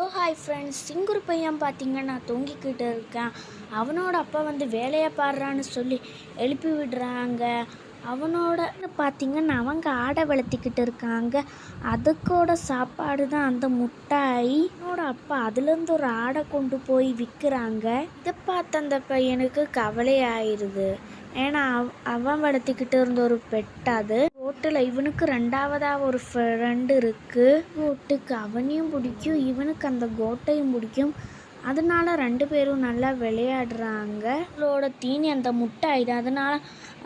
Hello hi friends, Singur பையன் பார்த்தீங்கன்னா தூங்கிக்கிட்டு இருக்கான். அவனோட அப்பா வந்து வேலையை பாடுறான்னு சொல்லி எழுப்பி விடுறாங்க. அவனோட பார்த்தீங்கன்னா அவங்க ஆடை வளர்த்திக்கிட்டு இருக்காங்க. அதுக்கோட சாப்பாடு தான் அந்த முட்டாய். அவனோட அப்பா அதுலேருந்து ஒரு ஆடை கொண்டு போய் விற்கிறாங்க. இதை பார்த்து அந்த பையனுக்கு கவலை ஆயிடுது. ஏன்னா அவன் வளர்த்திக்கிட்டு இருந்த ஒரு பெட் அது. ரோட்டில் இவனுக்கு ரெண்டாவதாக ஒரு ஃப்ரெண்டு இருக்குது. கோட்டுக்கு அவனையும் பிடிக்கும், இவனுக்கு அந்த கோட்டையும் பிடிக்கும். அதனால ரெண்டு பேரும் நல்லா விளையாடுறாங்க. அவளோட தீனி அந்த முட்டாய் தான். அதனால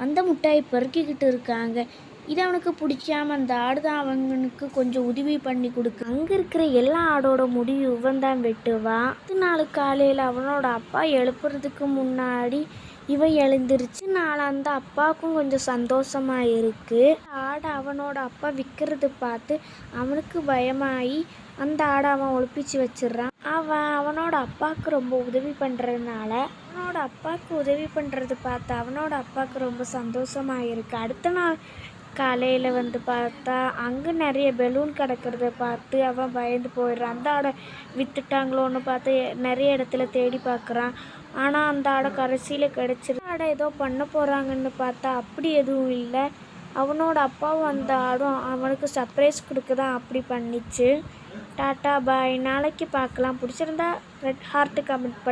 அந்த முட்டாயை பெருக்கிக்கிட்டு இருக்காங்க. இது அவனுக்கு பிடிக்காம அந்த ஆடு தான் அவனுக்கு கொஞ்சம் உதவி பண்ணி கொடுக்கு. அங்கே இருக்கிற எல்லா ஆடோட முடிவு இவன் தான் வெட்டுவான். 10 நாள் காலையில் அவனோட அப்பா எழுப்புறதுக்கு முன்னாடி இவன் எழுந்திருச்சு. அந்த அப்பாவுக்கும் கொஞ்சம் சந்தோஷமா இருக்கு. ஆடை அவனோட அப்பா விற்கிறது பார்த்து அவனுக்கு பயமாகி அந்த ஆடை அவன் ஒளிப்பிச்சு வச்சிடுறான். அவனோட அப்பாவுக்கு ரொம்ப உதவி பண்ணுறதுனால அவனோட அப்பாவுக்கு உதவி பண்ணுறது பார்த்து அவனோட அப்பாவுக்கு ரொம்ப சந்தோஷமாக இருக்குது. அடுத்த நாள் காலையில் வந்து பார்த்தா அங்கே நிறைய பெலூன் கிடக்கிறத பார்த்து அவன் பயந்து போயிடுறான். அந்த ஆடை விற்றுட்டாங்களோன்னு பார்த்து நிறைய இடத்துல தேடி பார்க்குறான். ஆனால் அந்த ஆடை கடைசியில் கிடச்சிருக்கு. ஆடை ஏதோ பண்ண போகிறாங்கன்னு பார்த்தா அப்படி எதுவும் இல்லை. அவனோட அப்பாவும் அந்த ஆடும் அவனுக்கு சர்ப்ரைஸ் கொடுக்க தான் அப்படி பண்ணிச்சு. டாட்டா பாய், நாளைக்கு பார்க்கலாம். பிடிச்சிருந்தா ரெட் ஹார்ட்டு கமெண்ட் பண்ணி